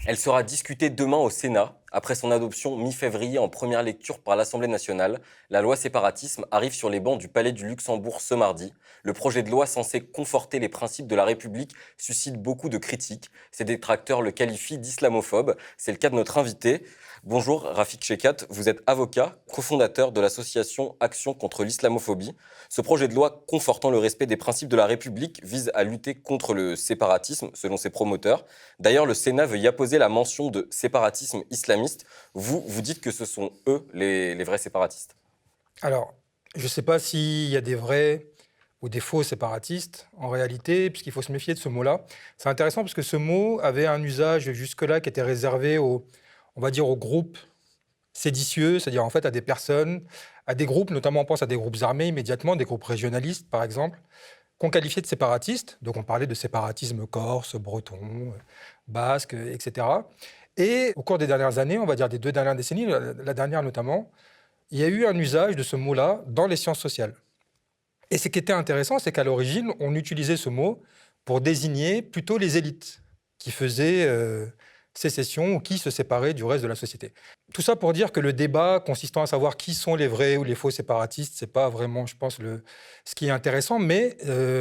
Elle sera discutée demain au Sénat. Après son adoption mi-février en première lecture par l'Assemblée nationale, la loi séparatisme arrive sur les bancs du Palais du Luxembourg ce mardi. Le projet de loi censé conforter les principes de la République suscite beaucoup de critiques. Ses détracteurs le qualifient d'islamophobe. C'est le cas de notre invité. Bonjour Rafik Chekat, vous êtes avocat, cofondateur de l'association Action contre l'islamophobie. Ce projet de loi confortant le respect des principes de la République vise à lutter contre le séparatisme, selon ses promoteurs. D'ailleurs, le Sénat veut y apposer la mention de séparatisme islamiste. Vous dites que ce sont eux les vrais séparatistes. Alors, je ne sais pas s'il y a des vrais ou des faux séparatistes, en réalité, puisqu'il faut se méfier de ce mot-là. C'est intéressant parce que ce mot avait un usage jusque-là qui était réservé on va dire, aux groupes séditieux, c'est-à-dire en fait à des personnes, à des groupes, notamment on pense à des groupes armés immédiatement, des groupes régionalistes par exemple, qu'on qualifiait de séparatistes. Donc on parlait de séparatisme corse, breton, basque, etc. Et au cours des dernières années, on va dire des 2 dernières décennies, la dernière notamment, il y a eu un usage de ce mot-là dans les sciences sociales. Et ce qui était intéressant, c'est qu'à l'origine, on utilisait ce mot pour désigner plutôt les élites qui faisaient sécession ou qui se séparaient du reste de la société. Tout ça pour dire que le débat consistant à savoir qui sont les vrais ou les faux séparatistes, c'est pas vraiment, je pense, ce qui est intéressant, mais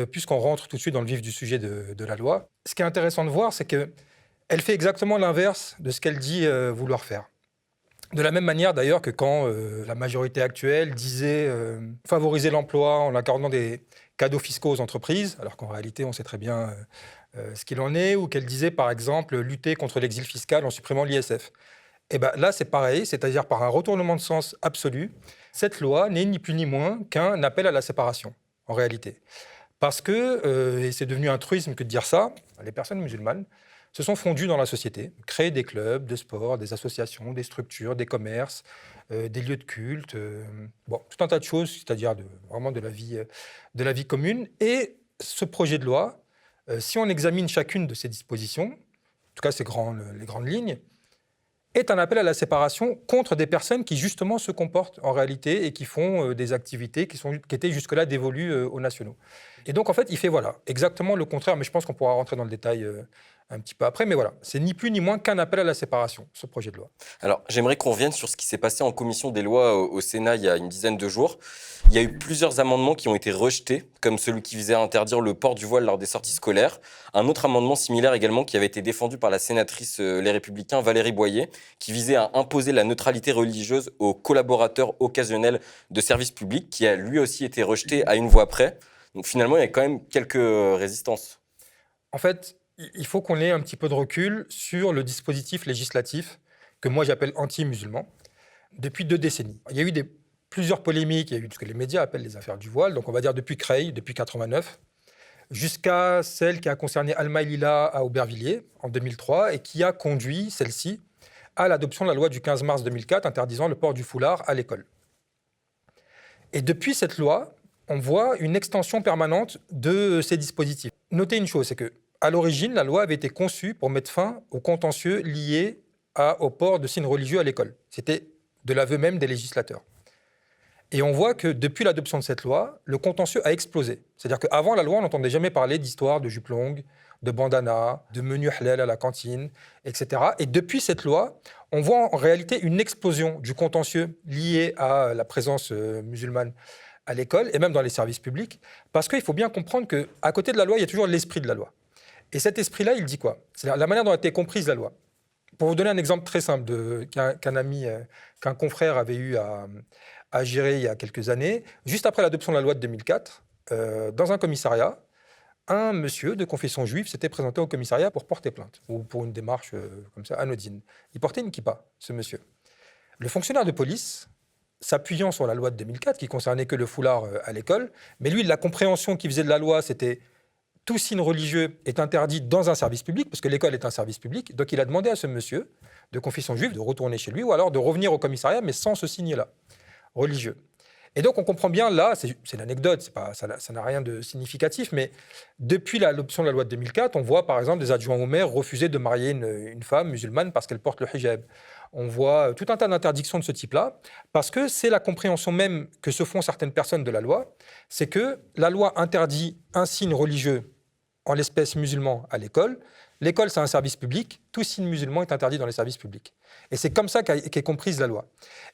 puisqu'on rentre tout de suite dans le vif du sujet de la loi, ce qui est intéressant de voir, c'est qu'elle fait exactement l'inverse de ce qu'elle dit vouloir faire. De la même manière d'ailleurs que quand la majorité actuelle disait favoriser l'emploi en accordant des cadeaux fiscaux aux entreprises, alors qu'en réalité on sait très bien ce qu'il en est, ou qu'elle disait par exemple lutter contre l'exil fiscal en supprimant l'ISF. Et bien là c'est pareil, c'est-à-dire par un retournement de sens absolu, cette loi n'est ni plus ni moins qu'un appel à la séparation, en réalité. Parce que, et c'est devenu un truisme que de dire ça, les personnes musulmanes se sont fondues dans la société, créé des clubs de sport, des associations, des structures, des commerces, des lieux de culte, bon, tout un tas de choses, c'est-à-dire vraiment de la vie commune. Et ce projet de loi, si on examine chacune de ces dispositions, en tout cas les grandes lignes, est un appel à la séparation contre des personnes qui justement se comportent en réalité et qui font des activités qui étaient jusque-là dévolues aux nationaux. Et donc en fait, il fait voilà, exactement le contraire, mais je pense qu'on pourra rentrer dans le détail un petit peu après, mais voilà, c'est ni plus ni moins qu'un appel à la séparation, ce projet de loi. Alors, j'aimerais qu'on revienne sur ce qui s'est passé en commission des lois au Sénat il y a une dizaine de jours. Il y a eu plusieurs amendements qui ont été rejetés, comme celui qui visait à interdire le port du voile lors des sorties scolaires. Un autre amendement similaire également qui avait été défendu par la sénatrice Les Républicains Valérie Boyer, qui visait à imposer la neutralité religieuse aux collaborateurs occasionnels de services publics, qui a lui aussi été rejeté à une voix près. Donc finalement, il y a quand même quelques résistances. En fait, il faut qu'on ait un petit peu de recul sur le dispositif législatif que moi j'appelle anti-musulman depuis 2 décennies. Il y a eu plusieurs polémiques, il y a eu ce que les médias appellent les affaires du voile, donc on va dire depuis Creil, depuis 89, jusqu'à celle qui a concerné Alma Lila à Aubervilliers en 2003 et qui a conduit celle-ci à l'adoption de la loi du 15 mars 2004 interdisant le port du foulard à l'école. Et depuis cette loi, on voit une extension permanente de ces dispositifs. Notez une chose, c'est qu'à l'origine, la loi avait été conçue pour mettre fin aux contentieux liés au port de signes religieux à l'école. C'était de l'aveu même des législateurs. Et on voit que depuis l'adoption de cette loi, le contentieux a explosé. C'est-à-dire qu'avant la loi, on n'entendait jamais parler d'histoire de jupe longue, de bandana, de menu halal à la cantine, etc. Et depuis cette loi, on voit en réalité une explosion du contentieux lié à la présence musulmane à l'école et même dans les services publics, parce qu'il faut bien comprendre qu'à côté de la loi, il y a toujours l'esprit de la loi. Et cet esprit-là, il dit quoi? C'est la manière dont a été comprise la loi. Pour vous donner un exemple très simple qu'un confrère avait eu à gérer il y a quelques années, juste après l'adoption de la loi de 2004, dans un commissariat, un monsieur de confession juive s'était présenté au commissariat pour porter plainte, ou pour une démarche comme ça, anodine. Il portait une kippa, ce monsieur. Le fonctionnaire de police, s'appuyant sur la loi de 2004, qui concernait que le foulard à l'école, mais lui, la compréhension qu'il faisait de la loi, c'était tout signe religieux est interdit dans un service public, parce que l'école est un service public, donc il a demandé à ce monsieur de confession juive de retourner chez lui, ou alors de revenir au commissariat, mais sans ce signe-là, religieux. Et donc on comprend bien, là, c'est l'anecdote, ça n'a rien de significatif, mais depuis l'adoption de la loi de 2004, on voit par exemple des adjoints au maire refuser de marier une femme musulmane parce qu'elle porte le hijab. On voit tout un tas d'interdictions de ce type-là, parce que c'est la compréhension même que se font certaines personnes de la loi, c'est que la loi interdit un signe religieux en l'espèce musulmans à l'école. L'école, c'est un service public. Tout signe musulman est interdit dans les services publics. Et c'est comme ça qu'est comprise la loi.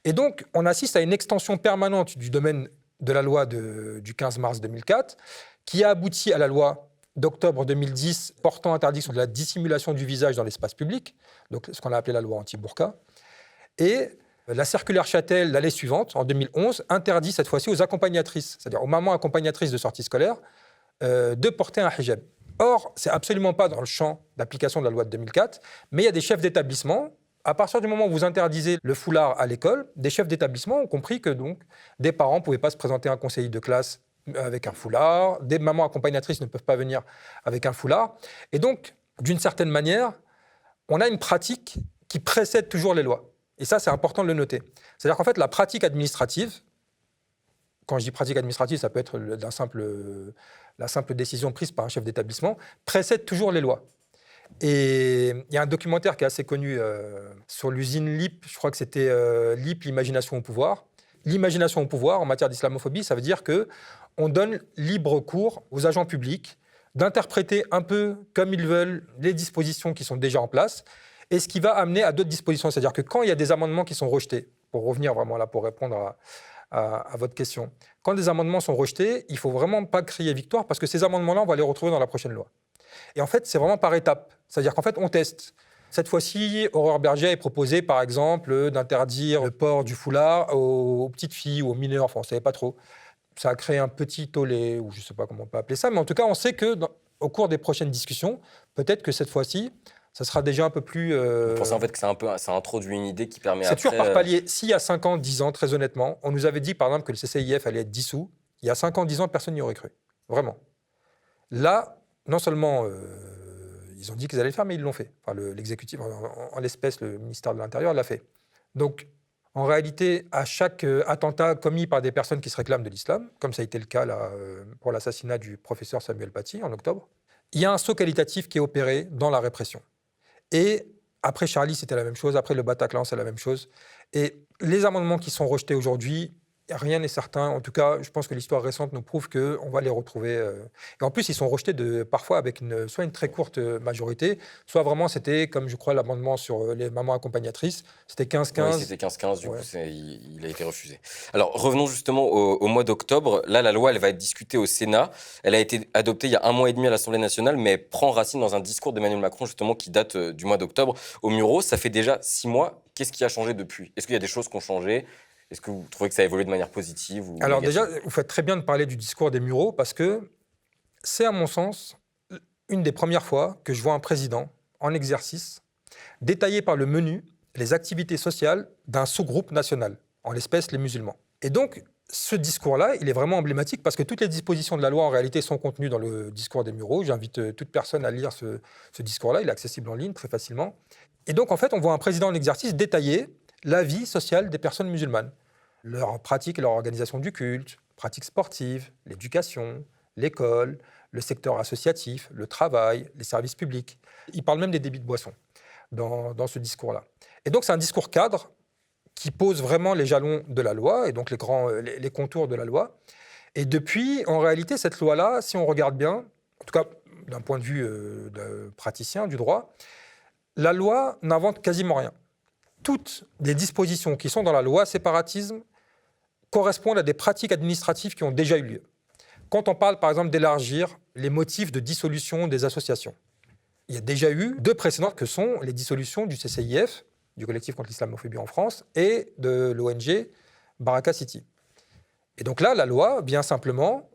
Et donc, on assiste à une extension permanente du domaine de la loi du 15 mars 2004, qui a abouti à la loi d'octobre 2010 portant interdiction de la dissimulation du visage dans l'espace public, donc ce qu'on a appelé la loi anti-burqa. Et la circulaire Châtel, l'année suivante, en 2011, interdit cette fois-ci aux accompagnatrices, c'est-à-dire aux mamans accompagnatrices de sortie scolaire, de porter un hijab. Or, ce n'est absolument pas dans le champ d'application de la loi de 2004, mais il y a des chefs d'établissement. À partir du moment où vous interdisez le foulard à l'école, des chefs d'établissement ont compris que donc, des parents ne pouvaient pas se présenter à un conseiller de classe avec un foulard, des mamans accompagnatrices ne peuvent pas venir avec un foulard. Et donc, d'une certaine manière, on a une pratique qui précède toujours les lois. Et ça, c'est important de le noter. C'est-à-dire qu'en fait, la pratique administrative, quand je dis pratique administrative, ça peut être la simple décision prise par un chef d'établissement, précède toujours les lois. Et il y a un documentaire qui est assez connu sur l'usine LIP, je crois que c'était LIP, l'imagination au pouvoir. L'imagination au pouvoir, en matière d'islamophobie, ça veut dire qu'on donne libre cours aux agents publics d'interpréter un peu comme ils veulent les dispositions qui sont déjà en place, et ce qui va amener à d'autres dispositions. C'est-à-dire que quand il y a des amendements qui sont rejetés, pour revenir vraiment là, pour répondre à votre question, quand des amendements sont rejetés, il ne faut vraiment pas crier victoire, parce que ces amendements-là, on va les retrouver dans la prochaine loi. Et en fait, c'est vraiment par étapes. C'est-à-dire qu'en fait, on teste. Cette fois-ci, Aurore Berger est proposé, par exemple, d'interdire le port du foulard aux petites filles ou aux mineurs. Enfin, on ne savait pas trop. Ça a créé un petit tollé, ou je ne sais pas comment on peut appeler ça. Mais en tout cas, on sait qu'au cours des prochaines discussions, peut-être que cette fois-ci, ça sera déjà un peu plus... Vous pensez en fait que ça introduit une idée qui permet c'est toujours par palier. S'il y a 5 ans, 10 ans, très honnêtement, on nous avait dit, par exemple, que le CCIF allait être dissous. Il y a 5 ans, 10 ans, personne n'y aurait cru. Vraiment. Là, non seulement ils ont dit qu'ils allaient le faire, mais ils l'ont fait. Enfin, l'exécutif, en l'espèce, le ministère de l'Intérieur l'a fait. Donc, en réalité, à chaque attentat commis par des personnes qui se réclament de l'islam, comme ça a été le cas là, pour l'assassinat du professeur Samuel Paty en octobre, il y a un saut qualitatif qui est opéré dans la répression. Et après Charlie, c'était la même chose. Après le Bataclan, c'est la même chose. Et les amendements qui sont rejetés aujourd'hui, rien n'est certain. En tout cas, je pense que l'histoire récente nous prouve qu'on va les retrouver. Et en plus, ils sont rejetés parfois avec soit une très courte majorité, soit vraiment, c'était, comme je crois, l'amendement sur les mamans accompagnatrices, c'était 15-15. Oui, c'était 15-15, du coup, il a été refusé. Alors, revenons justement au mois d'octobre. Là, la loi, elle va être discutée au Sénat. Elle a été adoptée il y a 1 mois et demi à l'Assemblée nationale, mais elle prend racine dans un discours d'Emmanuel Macron, justement, qui date du mois d'octobre. Au Mureaux, ça fait déjà 6 mois. Qu'est-ce qui a changé depuis ? Est-ce qu'il y a des choses qui ont changé ? Est-ce que vous trouvez que ça a évolué de manière positive ou Alors négative ? déjà, vous faites très bien de parler du discours des Mureaux parce que c'est, à mon sens, une des premières fois que je vois un président en exercice détailler par le menu les activités sociales d'un sous-groupe national, en l'espèce les musulmans. Et donc, ce discours-là, il est vraiment emblématique parce que toutes les dispositions de la loi, en réalité, sont contenues dans le discours des Mureaux. J'invite toute personne à lire ce discours-là. Il est accessible en ligne très facilement. Et donc, en fait, on voit un président en exercice détailler la vie sociale des personnes musulmanes, leur pratique et leur organisation du culte, pratiques sportives, l'éducation, l'école, le secteur associatif, le travail, les services publics. Il parle même des débits de boissons dans ce discours-là. Et donc, c'est un discours cadre qui pose vraiment les jalons de la loi et donc les contours de la loi. Et depuis, en réalité, cette loi-là, si on regarde bien, en tout cas d'un point de vue de praticien du droit, la loi n'invente quasiment rien. Toutes les dispositions qui sont dans la loi séparatisme correspondent à des pratiques administratives qui ont déjà eu lieu. Quand on parle, par exemple, d'élargir les motifs de dissolution des associations, il y a déjà eu 2 précédentes que sont les dissolutions du CCIF, du collectif contre l'islamophobie en France, et de l'ONG Baraka City. Et donc là, la loi vient simplement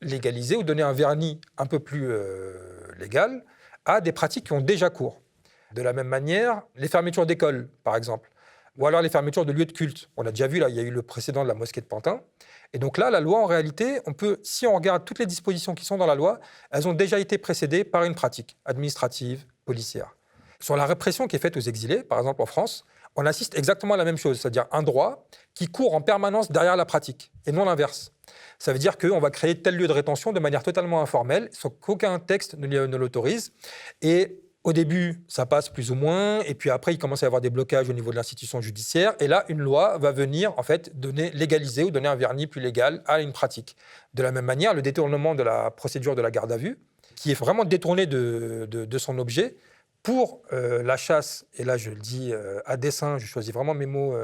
légaliser ou donner un vernis un peu plus légal à des pratiques qui ont déjà cours. De la même manière, les fermetures d'écoles, par exemple, ou alors les fermetures de lieux de culte. On a déjà vu, là, il y a eu le précédent de la mosquée de Pantin. Et donc là, la loi, en réalité, si on regarde toutes les dispositions qui sont dans la loi, elles ont déjà été précédées par une pratique administrative, policière. Sur la répression qui est faite aux exilés, par exemple en France, on assiste exactement à la même chose, c'est-à-dire un droit qui court en permanence derrière la pratique, et non l'inverse. Ça veut dire qu'on va créer tel lieu de rétention de manière totalement informelle, sans qu'aucun texte ne l'autorise. Et au début, ça passe plus ou moins, et puis après, il commence à y avoir des blocages au niveau de l'institution judiciaire, et là, une loi va venir, en fait, légaliser ou donner un vernis plus légal à une pratique. De la même manière, le détournement de la procédure de la garde à vue, qui est vraiment détourné de son objet pour la chasse, et là je le dis à dessein, je choisis vraiment mes mots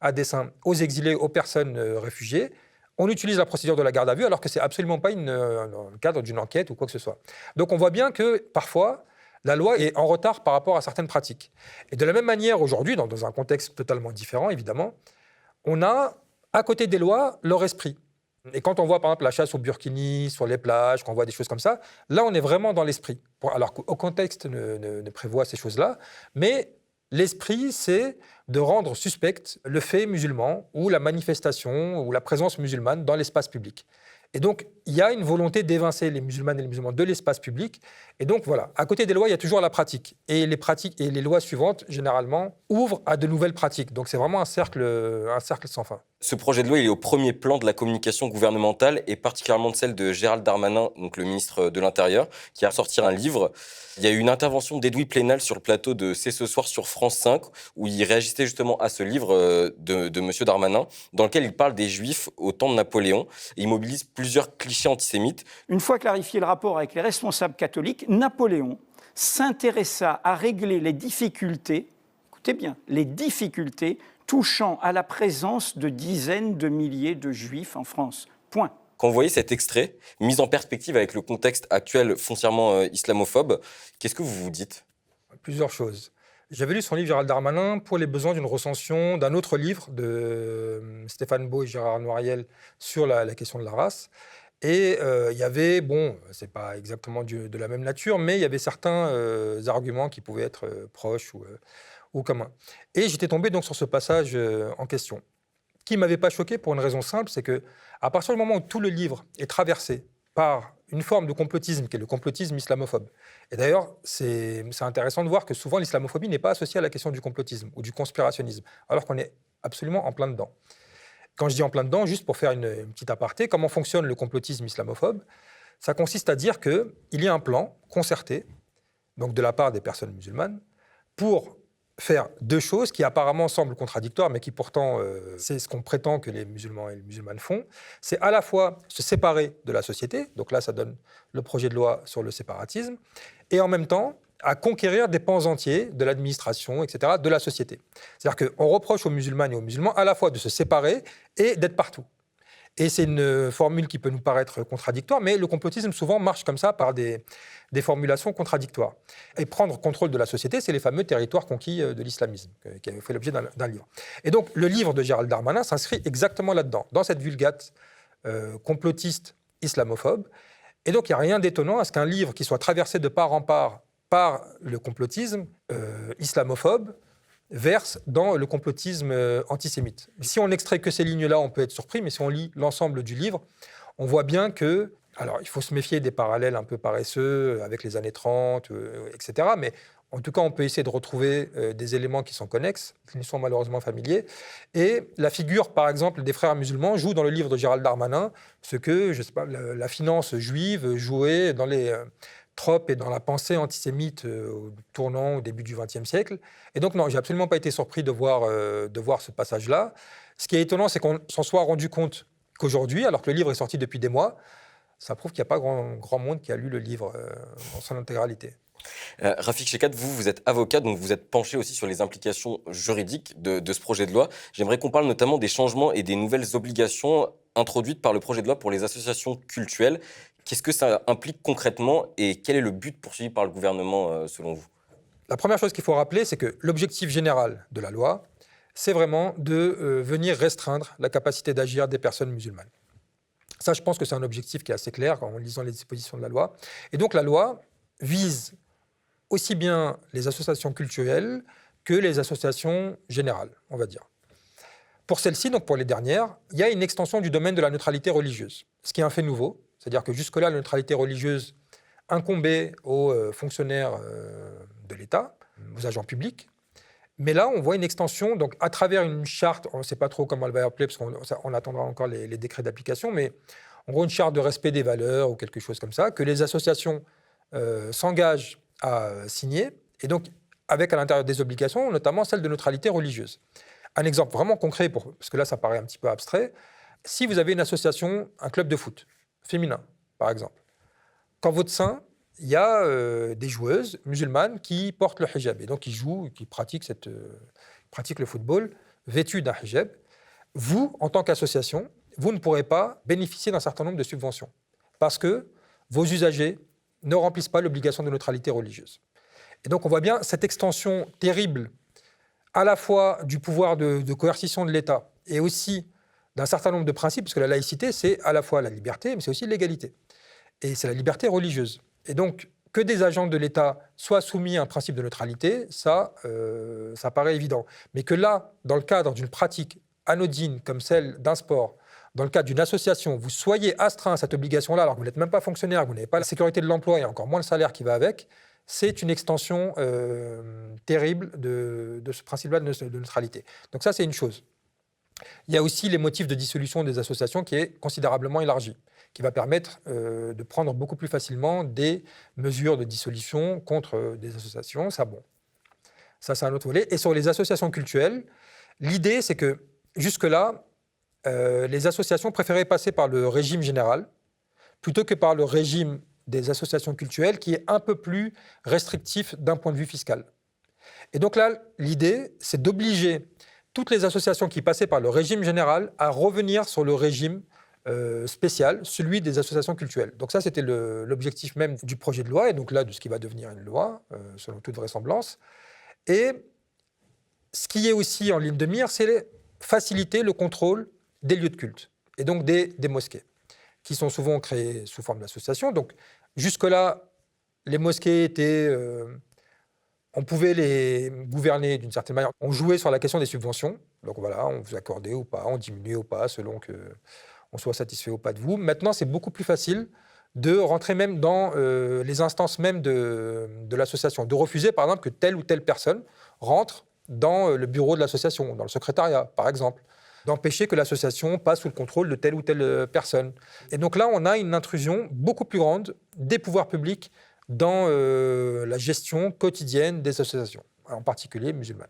à dessein, aux exilés, aux personnes réfugiées. On utilise la procédure de la garde à vue alors que ce n'est absolument pas le cadre d'une enquête ou quoi que ce soit. Donc on voit bien que parfois, la loi est en retard par rapport à certaines pratiques. Et de la même manière, aujourd'hui, dans un contexte totalement différent, évidemment, on a, à côté des lois, leur esprit. Et quand on voit, par exemple, la chasse au burkini sur les plages, quand on voit des choses comme ça, là, on est vraiment dans l'esprit. Alors qu'au contexte ne prévoit ces choses-là, mais l'esprit, c'est de rendre suspect le fait musulman ou la manifestation ou la présence musulmane dans l'espace public. Et donc, il y a une volonté d'évincer les musulmanes et les musulmans de l'espace public. Et donc, voilà, à côté des lois, il y a toujours la pratique. Et les pratiques et les lois suivantes, généralement, ouvrent à de nouvelles pratiques. Donc, c'est vraiment un cercle sans fin. Ce projet de loi, il est au premier plan de la communication gouvernementale et particulièrement de celle de Gérald Darmanin, donc le ministre de l'Intérieur, qui a sorti un livre. Il y a eu une intervention d'Edoui Plenel sur le plateau de C'est ce soir sur France 5, où il réagissait justement à ce livre de M. Darmanin, dans lequel il parle des Juifs au temps de Napoléon. Et il mobilise plusieurs clichés antisémites. Une fois clarifié le rapport avec les responsables catholiques, Napoléon s'intéressa à régler les difficultés, écoutez bien, les difficultés touchant à la présence de dizaines de milliers de Juifs en France. Point. Quand vous voyez cet extrait, mis en perspective avec le contexte actuel foncièrement islamophobe, qu'est-ce que vous vous dites ? Plusieurs choses. J'avais lu son livre Gérald Darmanin pour les besoins d'une recension d'un autre livre de Stéphane Beau et Gérard Noiriel sur la question de la race. Et il y avait, bon, c'est pas exactement de la même nature, mais il y avait certains arguments qui pouvaient être proches ou communs. Et j'étais tombé donc sur ce passage en question, qui ne m'avait pas choqué pour une raison simple, c'est qu'à partir du moment où tout le livre est traversé par une forme de complotisme, qui est le complotisme islamophobe. Et d'ailleurs, c'est intéressant de voir que souvent l'islamophobie n'est pas associée à la question du complotisme ou du conspirationnisme, alors qu'on est absolument en plein dedans. Quand je dis en plein dedans, juste pour faire une petite aparté, comment fonctionne le complotisme islamophobe ? Ça consiste à dire qu'il y a un plan concerté, donc de la part des personnes musulmanes, pour faire deux choses qui apparemment semblent contradictoires, mais qui pourtant, c'est ce qu'on prétend que les musulmans et les musulmanes font. C'est à la fois se séparer de la société, donc là ça donne le projet de loi sur le séparatisme, et en même temps à conquérir des pans entiers de l'administration, etc., de la société. C'est-à-dire qu'on reproche aux musulmanes et aux musulmans à la fois de se séparer et d'être partout. Et c'est une formule qui peut nous paraître contradictoire, mais le complotisme souvent marche comme ça par des formulations contradictoires. Et prendre contrôle de la société, c'est les fameux territoires conquis de l'islamisme, qui a fait l'objet d'un livre. Et donc le livre de Gérald Darmanin s'inscrit exactement là-dedans, dans cette vulgate complotiste islamophobe. Et donc il n'y a rien d'étonnant à ce qu'un livre qui soit traversé de part en part par le complotisme islamophobe verse dans le complotisme antisémite. Si on n'extrait que ces lignes-là, on peut être surpris, mais si on lit l'ensemble du livre, on voit bien que, alors il faut se méfier des parallèles un peu paresseux avec les années 30, etc., mais en tout cas, on peut essayer de retrouver des éléments qui sont connexes, qui nous sont malheureusement familiers. Et la figure, par exemple, des frères musulmans joue dans le livre de Gérald Darmanin ce que, je sais pas, la finance juive jouait dans les tropes et dans la pensée antisémite tournant au début du XXe siècle. Et donc, non, j'ai absolument pas été surpris de voir ce passage-là. Ce qui est étonnant, c'est qu'on s'en soit rendu compte qu'aujourd'hui, alors que le livre est sorti depuis des mois, ça prouve qu'il n'y a pas grand monde qui a lu le livre dans son intégralité. Rafik Chekhat, vous êtes avocat, donc vous êtes penché aussi sur les implications juridiques de ce projet de loi. J'aimerais qu'on parle notamment des changements et des nouvelles obligations introduites par le projet de loi pour les associations cultuelles. Qu'est-ce que ça implique concrètement et quel est le but poursuivi par le gouvernement selon vous ? La première chose qu'il faut rappeler, c'est que l'objectif général de la loi, c'est vraiment de venir restreindre la capacité d'agir des personnes musulmanes. Ça, je pense que c'est un objectif qui est assez clair en lisant les dispositions de la loi. Et donc la loi vise aussi bien les associations culturelles que les associations générales, on va dire. Pour celles-ci, donc pour les dernières, il y a une extension du domaine de la neutralité religieuse, ce qui est un fait nouveau. C'est-à-dire que jusque-là, la neutralité religieuse incombait aux fonctionnaires de l'État, aux agents publics. Mais là, on voit une extension, donc à travers une charte, on ne sait pas trop comment elle va appeler, parce qu'on attendra encore les décrets d'application, mais en gros une charte de respect des valeurs ou quelque chose comme ça, que les associations s'engagent à signer, et donc avec à l'intérieur des obligations, notamment celle de neutralité religieuse. Un exemple vraiment concret, parce que là ça paraît un petit peu abstrait, si vous avez une association, un club de foot, féminin, par exemple. Quand votre sein il y a des joueuses musulmanes qui portent le hijab et donc qui jouent, qui pratiquent le football vêtues d'un hijab. Vous, en tant qu'association, vous ne pourrez pas bénéficier d'un certain nombre de subventions parce que vos usagers ne remplissent pas l'obligation de neutralité religieuse. Et donc on voit bien cette extension terrible à la fois du pouvoir de coercition de l'État et aussi d'un certain nombre de principes, parce que la laïcité, c'est à la fois la liberté, mais c'est aussi l'égalité. Et c'est la liberté religieuse. Et donc, que des agents de l'État soient soumis à un principe de neutralité, ça paraît évident. Mais que là, dans le cadre d'une pratique anodine comme celle d'un sport, dans le cadre d'une association, vous soyez astreint à cette obligation-là, alors que vous n'êtes même pas fonctionnaire, que vous n'avez pas la sécurité de l'emploi et encore moins le salaire qui va avec, c'est une extension terrible de ce principe-là de neutralité. Donc ça, c'est une chose. Il y a aussi les motifs de dissolution des associations qui est considérablement élargi, qui va permettre de prendre beaucoup plus facilement des mesures de dissolution contre des associations. Ça, c'est un autre volet. Et sur les associations cultuelles, l'idée, c'est que jusque-là, les associations préféraient passer par le régime général plutôt que par le régime des associations cultuelles qui est un peu plus restrictif d'un point de vue fiscal. Et donc là, l'idée, c'est d'obliger toutes les associations qui passaient par le régime général à revenir sur le régime spécial, celui des associations cultuelles. Donc ça, c'était l'objectif même du projet de loi, et donc là, de ce qui va devenir une loi, selon toute vraisemblance. Et ce qui est aussi en ligne de mire, c'est faciliter le contrôle des lieux de culte, et donc des mosquées, qui sont souvent créées sous forme d'associations. Donc jusque-là, les mosquées étaient... on pouvait les gouverner d'une certaine manière. On jouait sur la question des subventions. Donc voilà, on vous accordait ou pas, on diminuait ou pas, selon qu'on soit satisfait ou pas de vous. Maintenant, c'est beaucoup plus facile de rentrer même dans les instances même de l'association. De refuser, par exemple, que telle ou telle personne rentre dans le bureau de l'association, dans le secrétariat, par exemple. D'empêcher que l'association passe sous le contrôle de telle ou telle personne. Et donc là, on a une intrusion beaucoup plus grande des pouvoirs publics dans la gestion quotidienne des associations, en particulier musulmanes.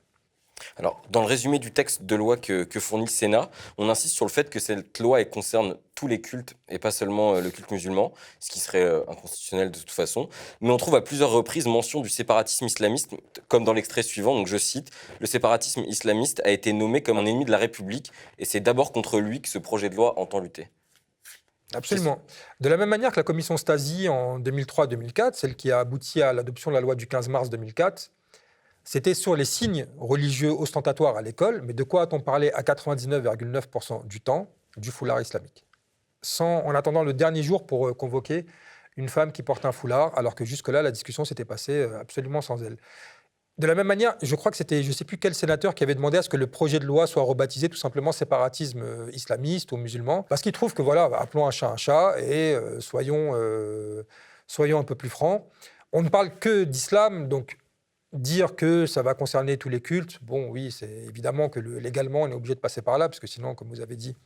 Alors, dans le résumé du texte de loi que fournit le Sénat, on insiste sur le fait que cette loi elle concerne tous les cultes et pas seulement le culte musulman, ce qui serait inconstitutionnel de toute façon. Mais on trouve à plusieurs reprises mention du séparatisme islamiste, comme dans l'extrait suivant, donc je cite, « Le séparatisme islamiste a été nommé comme un ennemi de la République et c'est d'abord contre lui que ce projet de loi entend lutter. » Absolument. De la même manière que la commission Stasi en 2003-2004, celle qui a abouti à l'adoption de la loi du 15 mars 2004, c'était sur les signes religieux ostentatoires à l'école, mais de quoi a-t-on parlé à 99,9% du temps? Du foulard islamique. En attendant le dernier jour pour convoquer une femme qui porte un foulard, alors que jusque-là, la discussion s'était passée absolument sans elle. De la même manière, je crois que c'était, je ne sais plus quel sénateur qui avait demandé à ce que le projet de loi soit rebaptisé tout simplement séparatisme islamiste ou musulman, parce qu'il trouve que, voilà, appelons un chat et soyons un peu plus francs. On ne parle que d'islam, donc dire que ça va concerner tous les cultes, bon, oui, c'est évidemment que légalement, on est obligé de passer par là, parce que sinon, comme vous avez dit,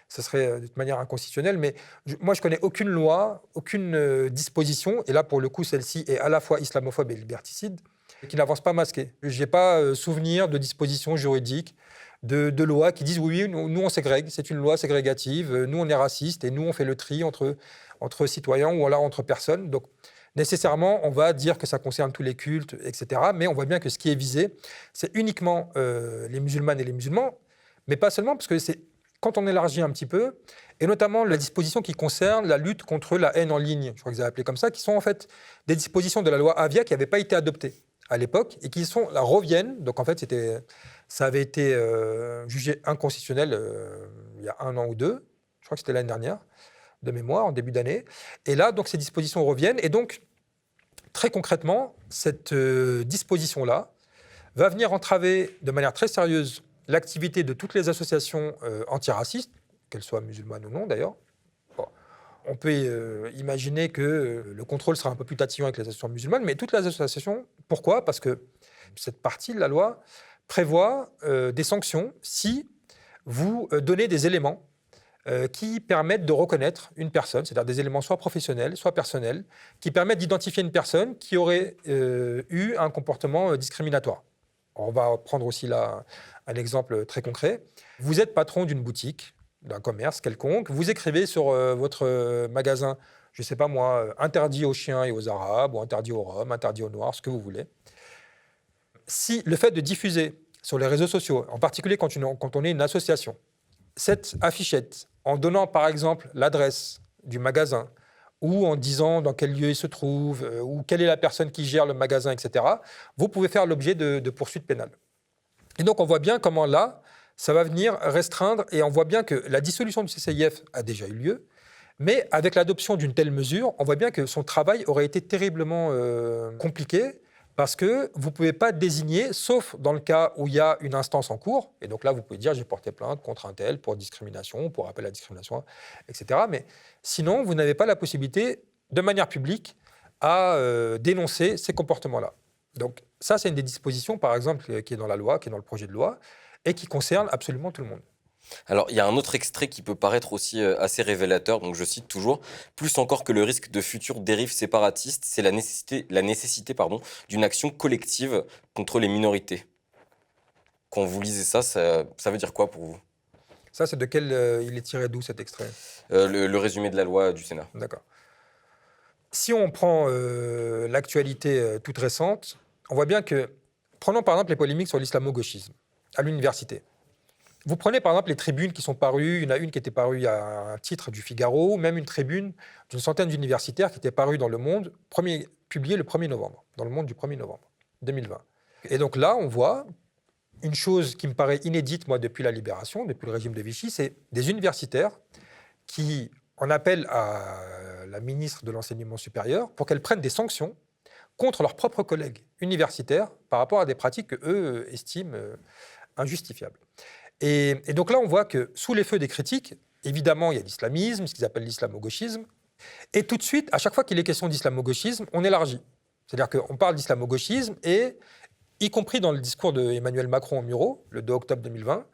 ce serait de toute manière inconstitutionnel. Mais moi, je ne connais aucune loi, aucune disposition, et là, pour le coup, celle-ci est à la fois islamophobe et liberticide, qui n'avance pas masquée. Je n'ai pas souvenir de dispositions juridiques, de lois qui disent oui, nous on ségrègue, c'est une loi ségrégative, nous on est raciste et nous on fait le tri entre citoyens ou alors entre personnes. Donc nécessairement, on va dire que ça concerne tous les cultes, etc. Mais on voit bien que ce qui est visé, c'est uniquement les musulmanes et les musulmans, mais pas seulement, parce que c'est quand on élargit un petit peu, et notamment la disposition qui concerne la lutte contre la haine en ligne, je crois qu'ils avaient appelé comme ça, qui sont en fait des dispositions de la loi Avia qui n'avaient pas été adoptées à l'époque et qui reviennent. Donc en fait, ça avait été jugé inconstitutionnel il y a 1 an ou 2, je crois que c'était l'année dernière, de mémoire, en début d'année. Et là, donc, ces dispositions reviennent. Et donc, très concrètement, cette disposition-là va venir entraver de manière très sérieuse l'activité de toutes les associations antiracistes, qu'elles soient musulmanes ou non d'ailleurs. Bon. On peut imaginer que le contrôle sera un peu plus tatillon avec les associations musulmanes, mais toutes les associations, pourquoi? Parce que cette partie de la loi prévoit des sanctions si vous donnez des éléments qui permettent de reconnaître une personne, c'est-à-dire des éléments soit professionnels, soit personnels, qui permettent d'identifier une personne qui aurait eu un comportement discriminatoire. On va prendre aussi là un exemple très concret. Vous êtes patron d'une boutique, d'un commerce quelconque, vous écrivez sur votre magasin je ne sais pas moi, interdit aux chiens et aux arabes, ou interdit aux roms, interdit aux noirs, ce que vous voulez. Si le fait de diffuser sur les réseaux sociaux, en particulier quand on est une association, cette affichette, en donnant par exemple l'adresse du magasin, ou en disant dans quel lieu il se trouve, ou quelle est la personne qui gère le magasin, etc., vous pouvez faire l'objet de poursuites pénales. Et donc on voit bien comment là, ça va venir restreindre, et on voit bien que la dissolution du CCIF a déjà eu lieu, mais avec l'adoption d'une telle mesure, on voit bien que son travail aurait été terriblement compliqué, parce que vous ne pouvez pas désigner, sauf dans le cas où il y a une instance en cours, et donc là vous pouvez dire j'ai porté plainte contre un tel pour discrimination, pour appel à la discrimination, etc. Mais sinon, vous n'avez pas la possibilité, de manière publique, à dénoncer ces comportements-là. Donc ça, c'est une des dispositions, par exemple, qui est dans la loi, qui est dans le projet de loi, et qui concerne absolument tout le monde. Alors, il y a un autre extrait qui peut paraître aussi assez révélateur, donc je cite toujours, plus encore que le risque de futures dérives séparatistes, c'est la nécessité d'une action collective contre les minorités. Quand vous lisez ça, ça veut dire quoi pour vous? Ça, c'est de quel... il est tiré d'où cet extrait? Le résumé de la loi du Sénat. D'accord. Si on prend l'actualité toute récente, on voit bien que, prenons par exemple les polémiques sur l'islamo-gauchisme à l'université. Vous prenez par exemple les tribunes qui sont parues, il y en a une qui était parue à un titre du Figaro, même une tribune d'une centaine d'universitaires qui était parue dans Le Monde, publiée le 1er novembre, dans Le Monde du 1er novembre 2020. Et donc là, on voit une chose qui me paraît inédite, moi, depuis la Libération, depuis le régime de Vichy, c'est des universitaires qui en appellent à la ministre de l'Enseignement supérieur pour qu'elle prenne des sanctions contre leurs propres collègues universitaires par rapport à des pratiques qu'eux estiment injustifiables. Et donc là, on voit que sous les feux des critiques, évidemment, il y a l'islamisme, ce qu'ils appellent l'islamo-gauchisme. Et tout de suite, à chaque fois qu'il est question d'islamo-gauchisme, on élargit. C'est-à-dire qu'on parle d'islamo-gauchisme et, y compris dans le discours d'Emmanuel Macron au Muro, le 2 octobre 2020,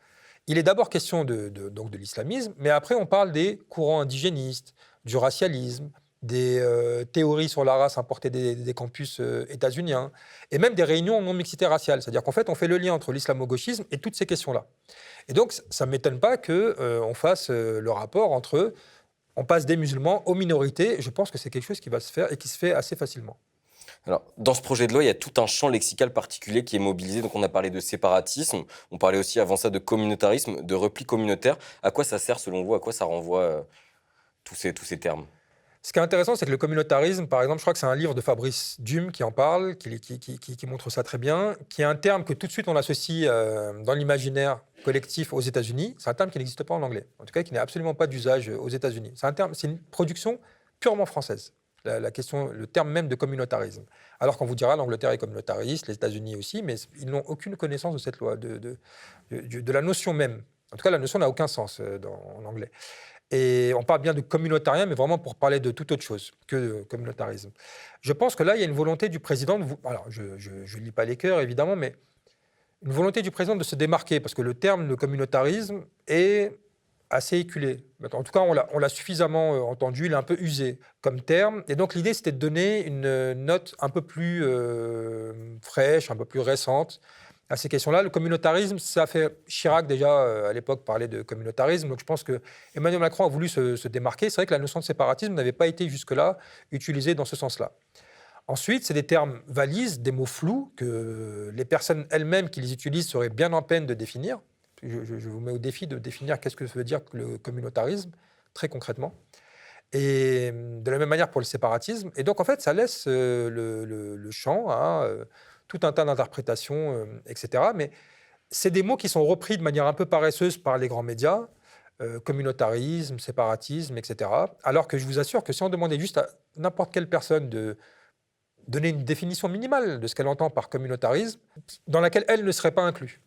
il est d'abord question donc de l'islamisme, mais après on parle des courants indigénistes, du racialisme, des théories sur la race importées des campus états-uniens, et même des réunions en non-mixité raciale. C'est-à-dire qu'en fait, on fait le lien entre l'islamo-gauchisme et toutes ces questions-là. Et donc, ça ne m'étonne pas qu'on fasse le rapport entre on passe des musulmans aux minorités. Je pense que c'est quelque chose qui va se faire et qui se fait assez facilement. Alors, dans ce projet de loi, il y a tout un champ lexical particulier qui est mobilisé. Donc, on a parlé de séparatisme, on parlait aussi avant ça de communautarisme, de repli communautaire. À quoi ça sert, selon vous? À quoi ça renvoie tous ces termes? Ce qui est intéressant, c'est que le communautarisme, par exemple, je crois que c'est un livre de Fabrice Dume qui en parle, qui montre ça très bien, qui est un terme que tout de suite on associe dans l'imaginaire collectif aux États-Unis. C'est un terme qui n'existe pas en anglais, en tout cas qui n'est absolument pas d'usage aux États-Unis. C'est une production purement française. Le terme même de communautarisme. Alors qu'on vous dira l'Angleterre est communautariste, les États-Unis aussi, mais ils n'ont aucune connaissance de cette loi, de la notion même. En tout cas, la notion n'a aucun sens en anglais. Et on parle bien de communautarien, mais vraiment pour parler de toute autre chose que de communautarisme. Je pense que là, il y a une volonté du président, alors je ne lis pas les cœurs évidemment, mais une volonté du président de se démarquer, parce que le terme de communautarisme est assez éculé. En tout cas, on l'a suffisamment entendu, il est un peu usé comme terme. Et donc l'idée, c'était de donner une note un peu plus fraîche, un peu plus récente à ces questions-là. Le communautarisme, ça a fait Chirac déjà à l'époque parlait de communautarisme. Donc je pense que Emmanuel Macron a voulu se démarquer. C'est vrai que la notion de séparatisme n'avait pas été jusque-là utilisée dans ce sens-là. Ensuite, c'est des termes valises, des mots flous que les personnes elles-mêmes qui les utilisent seraient bien en peine de définir. Je vous mets au défi de définir qu'est-ce que veut dire le communautarisme, très concrètement. Et de la même manière pour le séparatisme. Et donc, en fait, ça laisse le champ à tout un tas d'interprétations, etc. Mais c'est des mots qui sont repris de manière un peu paresseuse par les grands médias, communautarisme, séparatisme, etc. Alors que je vous assure que si on demandait juste à n'importe quelle personne de donner une définition minimale de ce qu'elle entend par communautarisme, dans laquelle elle ne serait pas inclue.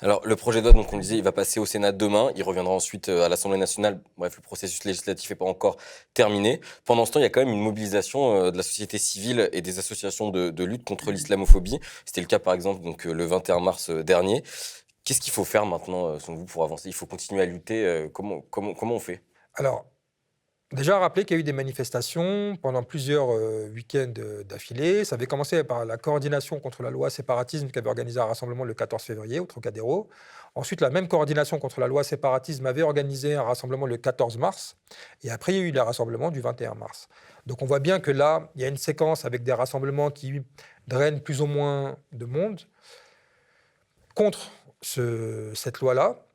Alors, le projet de loi, donc, on le disait, il va passer au Sénat demain. Il reviendra ensuite à l'Assemblée nationale. Bref, le processus législatif n'est pas encore terminé. Pendant ce temps, il y a quand même une mobilisation de la société civile et des associations de lutte contre l'islamophobie. C'était le cas, par exemple, donc, le 21 mars dernier. Qu'est-ce qu'il faut faire maintenant, selon vous, pour avancer? Il faut continuer à lutter. Comment on fait? Alors, Déjà, rappeler qu'il y a eu des manifestations pendant plusieurs week-ends d'affilée. Ça avait commencé par la coordination contre la loi séparatisme qui avait organisé un rassemblement le 14 février au Trocadéro. Ensuite, la même coordination contre la loi séparatisme avait organisé un rassemblement le 14 mars. Et après, il y a eu les rassemblements du 21 mars. Donc on voit bien que là, il y a une séquence avec des rassemblements qui drainent plus ou moins de monde contre cette loi-là,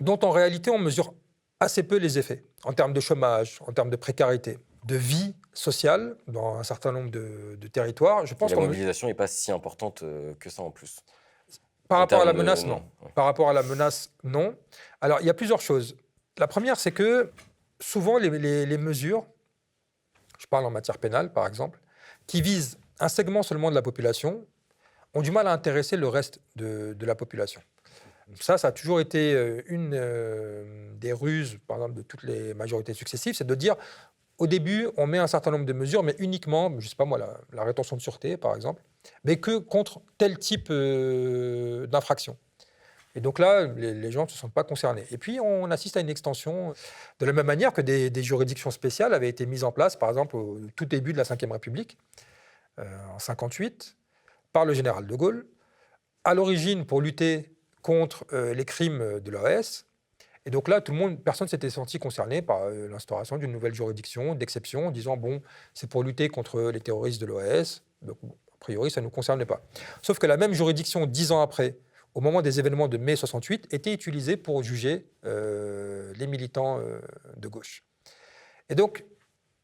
dont en réalité on mesure assez peu les effets en termes de chômage, en termes de précarité, de vie sociale dans un certain nombre de territoires. Je pense La mobilisation n'est pas si importante que ça en plus. Par rapport à la termes de- menace, non. Par rapport à la menace, non. Alors, il y a plusieurs choses. La première, c'est que souvent, les mesures, je parle en matière pénale, par exemple, qui visent un segment seulement de la population, ont du mal à intéresser le reste de la population. Ça a toujours été une des ruses, par exemple, de toutes les majorités successives, c'est de dire, au début, on met un certain nombre de mesures, mais uniquement, je ne sais pas moi, la rétention de sûreté, par exemple, mais que contre tel type d'infraction. Et donc là, les gens ne se sentent pas concernés. Et puis, on assiste à une extension, de la même manière que des juridictions spéciales avaient été mises en place, par exemple, au tout début de la Ve République, en 1958, par le général de Gaulle, à l'origine pour lutter contre les crimes de l'OAS. Et donc là, personne ne s'était senti concerné par l'instauration d'une nouvelle juridiction d'exception, en disant, bon, c'est pour lutter contre les terroristes de l'OAS, donc bon, a priori, ça ne nous concernait pas. Sauf que la même juridiction, 10 ans après, au moment des événements de mai 68, était utilisée pour juger les militants de gauche. Et donc,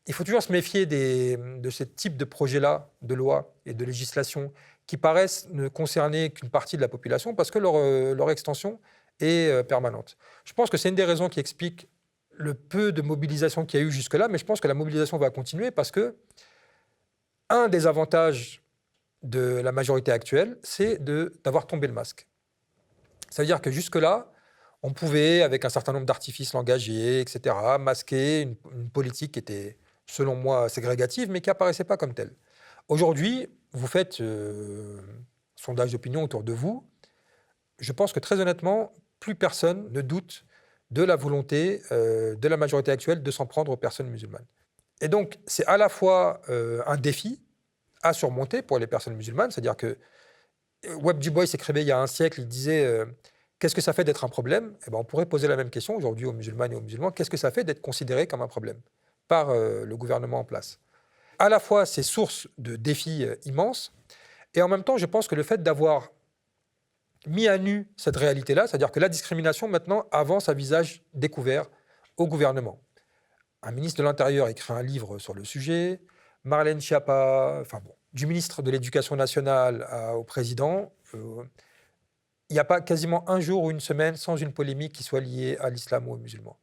il faut toujours se méfier de ce type de projets-là, de loi et de législation, qui paraissent ne concerner qu'une partie de la population, parce que leur extension est permanente. Je pense que c'est une des raisons qui explique le peu de mobilisation qu'il y a eu jusque-là, mais je pense que la mobilisation va continuer parce que un des avantages de la majorité actuelle, c'est d'avoir tombé le masque. Ça veut dire que jusque-là, on pouvait, avec un certain nombre d'artifices langagiers, etc., masquer une politique qui était, selon moi, ségrégative, mais qui n'apparaissait pas comme telle. Aujourd'hui, vous faites sondage d'opinion autour de vous. Je pense que très honnêtement, plus personne ne doute de la volonté de la majorité actuelle de s'en prendre aux personnes musulmanes. Et donc, c'est à la fois un défi à surmonter pour les personnes musulmanes, c'est-à-dire que Webb Du Bois écrivait il y a un siècle, il disait qu'est-ce que ça fait d'être un problème ? Eh ben, on pourrait poser la même question aujourd'hui aux musulmanes et aux musulmans, qu'est-ce que ça fait d'être considéré comme un problème par le gouvernement en place ? À la fois, c'est source de défis immenses, et en même temps, je pense que le fait d'avoir mis à nu cette réalité-là, c'est-à-dire que la discrimination, maintenant, avance à visage découvert au gouvernement. Un ministre de l'Intérieur écrit un livre sur le sujet, Marlène Schiappa, du ministre de l'Éducation nationale au président, il n'y a pas quasiment un jour ou une semaine sans une polémique qui soit liée à l'islam ou aux musulmans.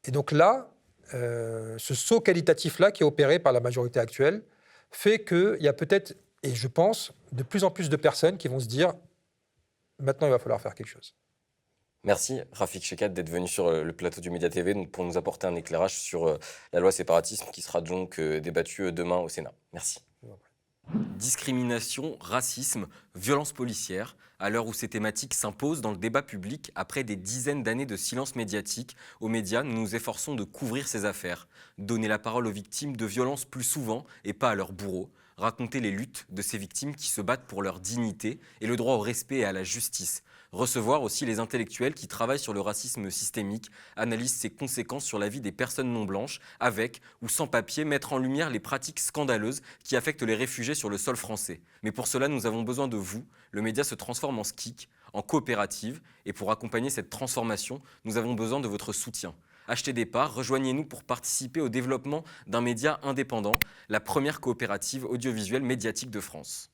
Et donc là, ce saut qualitatif-là qui est opéré par la majorité actuelle fait qu'il y a peut-être, et je pense, de plus en plus de personnes qui vont se dire maintenant, il va falloir faire quelque chose. Merci Rafik Chekhat d'être venu sur le plateau du Média TV pour nous apporter un éclairage sur la loi séparatisme qui sera donc débattue demain au Sénat. Merci. Discrimination, racisme, violence policière, à l'heure où ces thématiques s'imposent dans le débat public après des dizaines d'années de silence médiatique, aux médias, nous nous efforçons de couvrir ces affaires, donner la parole aux victimes de violences plus souvent et pas à leurs bourreaux, raconter les luttes de ces victimes qui se battent pour leur dignité et le droit au respect et à la justice. Recevoir aussi les intellectuels qui travaillent sur le racisme systémique, analysent ses conséquences sur la vie des personnes non blanches, avec ou sans papier, mettre en lumière les pratiques scandaleuses qui affectent les réfugiés sur le sol français. Mais pour cela, nous avons besoin de vous. Le média se transforme en SKIC, en coopérative, et pour accompagner cette transformation, nous avons besoin de votre soutien. Achetez des parts, rejoignez-nous pour participer au développement d'un média indépendant, la première coopérative audiovisuelle médiatique de France.